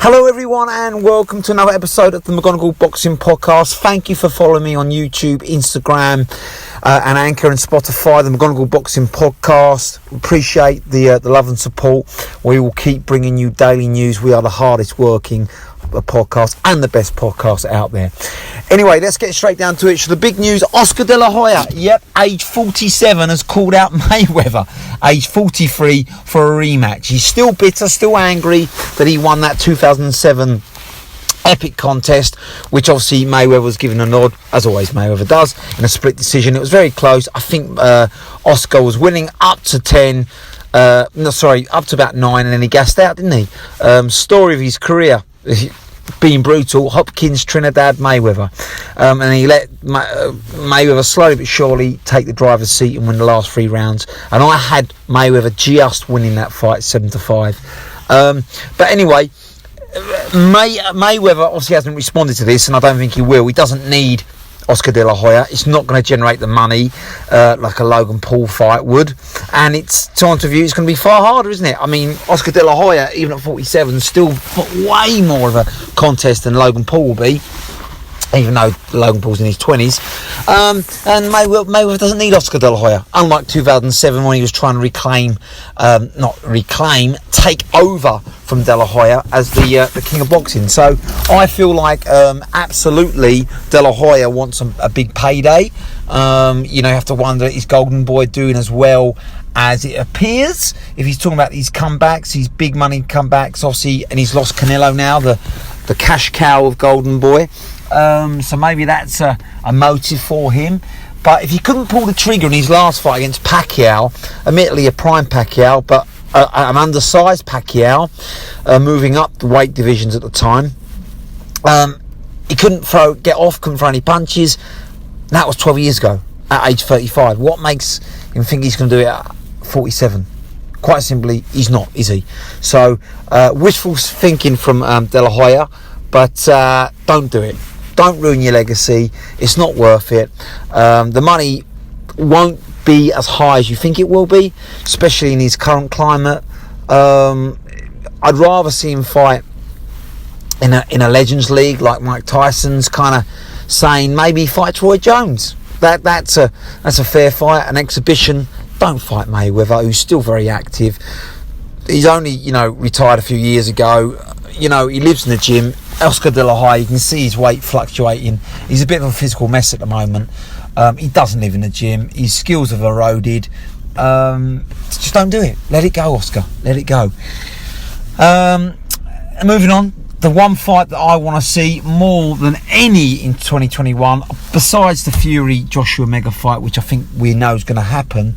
Hello everyone and welcome to another episode of the McGonagall Boxing Podcast. Thank you for following me on YouTube, Instagram and Anchor and Spotify, the McGonagall Boxing Podcast. Appreciate the love and support. We will keep bringing you daily news. We are the hardest working podcast and the best podcast out there. Anyway, let's get straight down to it. So the big news, Oscar De La Hoya, age 47, has called out Mayweather, age 43, for a rematch. He's still bitter, still angry that he won that 2007 epic contest, which obviously Mayweather was given a nod, as always Mayweather does, in a split decision. It was very close. I think Oscar was winning up to 10, up to about 9, and then he gassed out, didn't he? Story of his career, being brutal. Hopkins, Trinidad, Mayweather, and he let Mayweather slowly but surely take the driver's seat and win the last 3 rounds. And I had Mayweather just winning that fight 7-5. But anyway, Mayweather obviously hasn't responded to this, and I don't think he will. He doesn't need Oscar De La Hoya. It's not going to generate the money like a Logan Paul fight would, and it's time to view it's going to be far harder, isn't it? I mean, Oscar De La Hoya, even at 47, still way more of a contest than Logan Paul will be, even though Logan Paul's in his 20s. And Mayweather doesn't need Oscar De La Hoya, unlike 2007 when he was trying to take over from De La Hoya as the king of boxing. So I feel like absolutely De La Hoya wants a big payday. You have to wonder, is Golden Boy doing as well as it appears? If he's talking about these comebacks, these big money comebacks, obviously, and he's lost Canelo now, the cash cow of Golden Boy. So maybe that's a motive for him. But if he couldn't pull the trigger in his last fight against Pacquiao, admittedly a prime Pacquiao, but an undersized Pacquiao, moving up the weight divisions at the time, he couldn't throw any punches. That was 12 years ago, at age 35. What makes him think he's going to do it at 47? Quite simply, he's not, is he? So, wishful thinking from De La Hoya, but don't do it. Don't ruin your legacy. It's not worth it. The money won't be as high as you think it will be, especially in his current climate. I'd rather see him fight in a Legends League like Mike Tyson's kind of saying maybe fight Roy Jones. That's a fair fight, an exhibition. Don't fight Mayweather, who's still very active. He's only retired a few years ago. He lives in the gym. Oscar De La Hoya, you can see his weight fluctuating. He's a bit of a physical mess at the moment. He doesn't live in the gym. His skills have eroded. Just don't do it. Let it go, Oscar. Let it go. Moving on, the one fight that I want to see more than any in 2021, besides the Fury-Joshua mega fight, which I think we know is going to happen,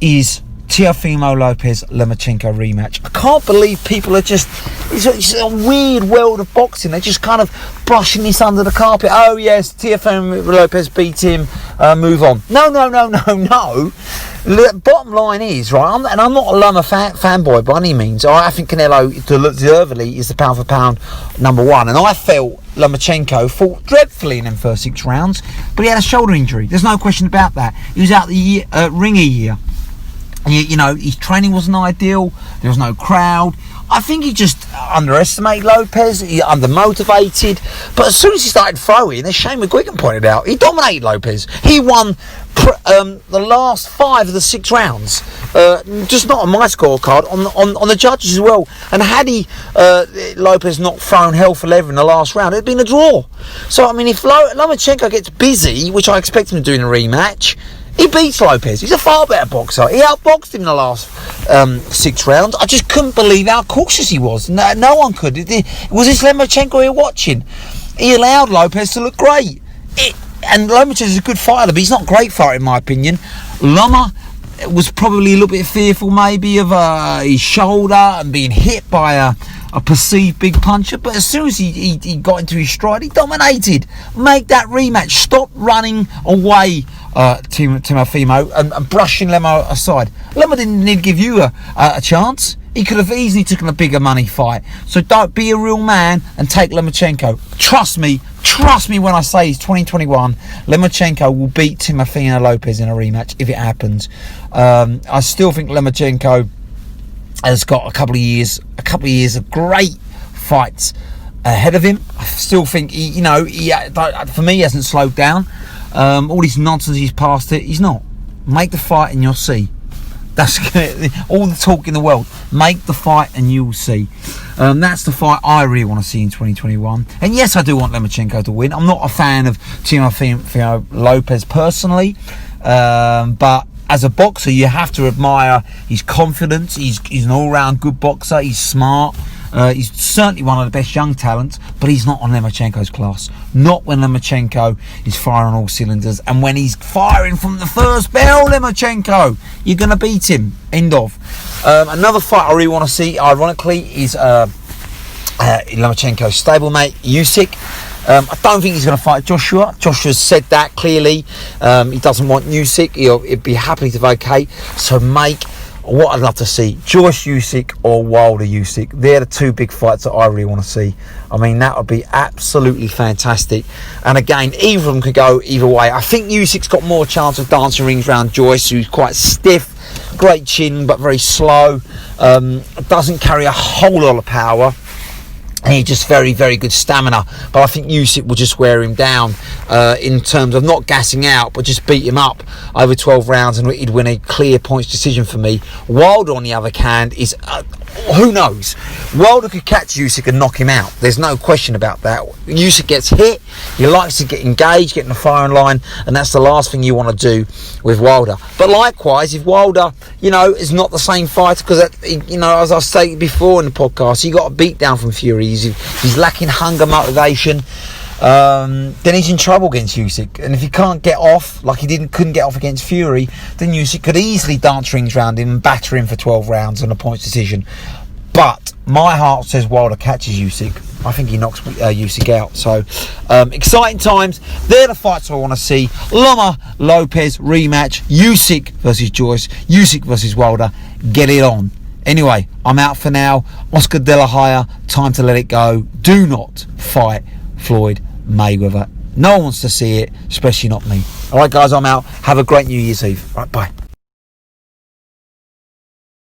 is Teofimo Lopez Lomachenko rematch. I can't believe people are just, it's a weird world of boxing. They're just kind of brushing this under the carpet. Oh yes, Teofimo Lopez beat him, move on. No. The bottom line is, right, I'm not a Loma fanboy by any means. I think Canelo deservedly is the pound for pound number one, and I felt Lomachenko fought dreadfully in them first 6 rounds, but he had a shoulder injury. There's no question about that. He was out the ring a year. His training wasn't ideal. There was no crowd. I think he just underestimated Lopez. He undermotivated. But as soon as he started throwing, as Shane McGuigan pointed out, he dominated Lopez. He won the last 5 of the 6 rounds. Just not on my scorecard, on the judges as well. And had Lopez not thrown hell for leather in the last round, it'd been a draw. So I mean, if Lomachenko gets busy, which I expect him to do in a rematch, he beats Lopez. He's a far better boxer. He outboxed him in the last 6 rounds. I just couldn't believe how cautious he was. No one could. Was this Lomachenko you're watching? He allowed Lopez to look great. And Lomachenko is a good fighter, but he's not a great fighter in my opinion. Loma was probably a little bit fearful maybe of his shoulder and being hit by a perceived big puncher, but as soon as he got into his stride, he dominated. Make that rematch. Stop running away, Teofimo, and brushing Loma aside. Loma didn't need to give you a chance. He could have easily taken a bigger money fight. So don't be a real man and take Lomachenko. Trust me when I say it's 2021, Lomachenko will beat Teofimo Lopez in a rematch if it happens. I still think Lomachenko has got a couple of years of great fights ahead of him. I still think for me, he hasn't slowed down. All this nonsense he's passed it. He's not. Make the fight and you'll see. That's all the talk in the world. Make the fight and you'll see. That's the fight I really want to see in 2021. And yes, I do want Lomachenko to win. I'm not a fan of Teofimo Lopez personally, but as a boxer, you have to admire his confidence. He's an all-round good boxer. He's smart. He's certainly one of the best young talents, but he's not on Lomachenko's class. Not when Lomachenko is firing all cylinders, and when he's firing from the first bell, Lomachenko, you're going to beat him. End of. Another fight I really want to see, ironically, is Lomachenko's stablemate, Usyk. I don't think he's going to fight Joshua. Joshua's said that clearly. He doesn't want Usyk. He'd be happy to vacate. So what I'd love to see, Joyce Usyk or Wilder Usyk. They're the two big fights that I really want to see. I mean, that would be absolutely fantastic. And again, either of them could go either way. I think Usyk's got more chance of dancing rings around Joyce, who's quite stiff, great chin, but very slow. Doesn't carry a whole lot of power. And he's just very, very good stamina. But I think Usyk will just wear him down in terms of not gassing out, but just beat him up over 12 rounds, and he'd win a clear points decision for me. Wilder, on the other hand, is... who knows? Wilder could catch Usyk and knock him out. There's no question about that. Usyk gets hit. He likes to get engaged, get in the firing line, and that's the last thing you want to do with Wilder. But likewise, if Wilder, is not the same fighter, because, as I stated before in the podcast, he got a beat down from Fury. He's lacking hunger, motivation. Then he's in trouble against Usyk, and if he can't get off like he couldn't get off against Fury, then Usyk could easily dance rings around him and batter him for 12 rounds on a points decision. But my heart says Wilder catches Usyk. I think he knocks Usyk out. So exciting times. They're the fights I want to see. Loma Lopez rematch. Usyk versus Joyce. Usyk versus Wilder. Get it on. Anyway, I'm out for now. Oscar De La Hoya, time to let it go. Do not fight Floyd Mayweather. No one wants to see it, especially not me. Alright guys, I'm out. Have a great New Year's Eve. Right, bye.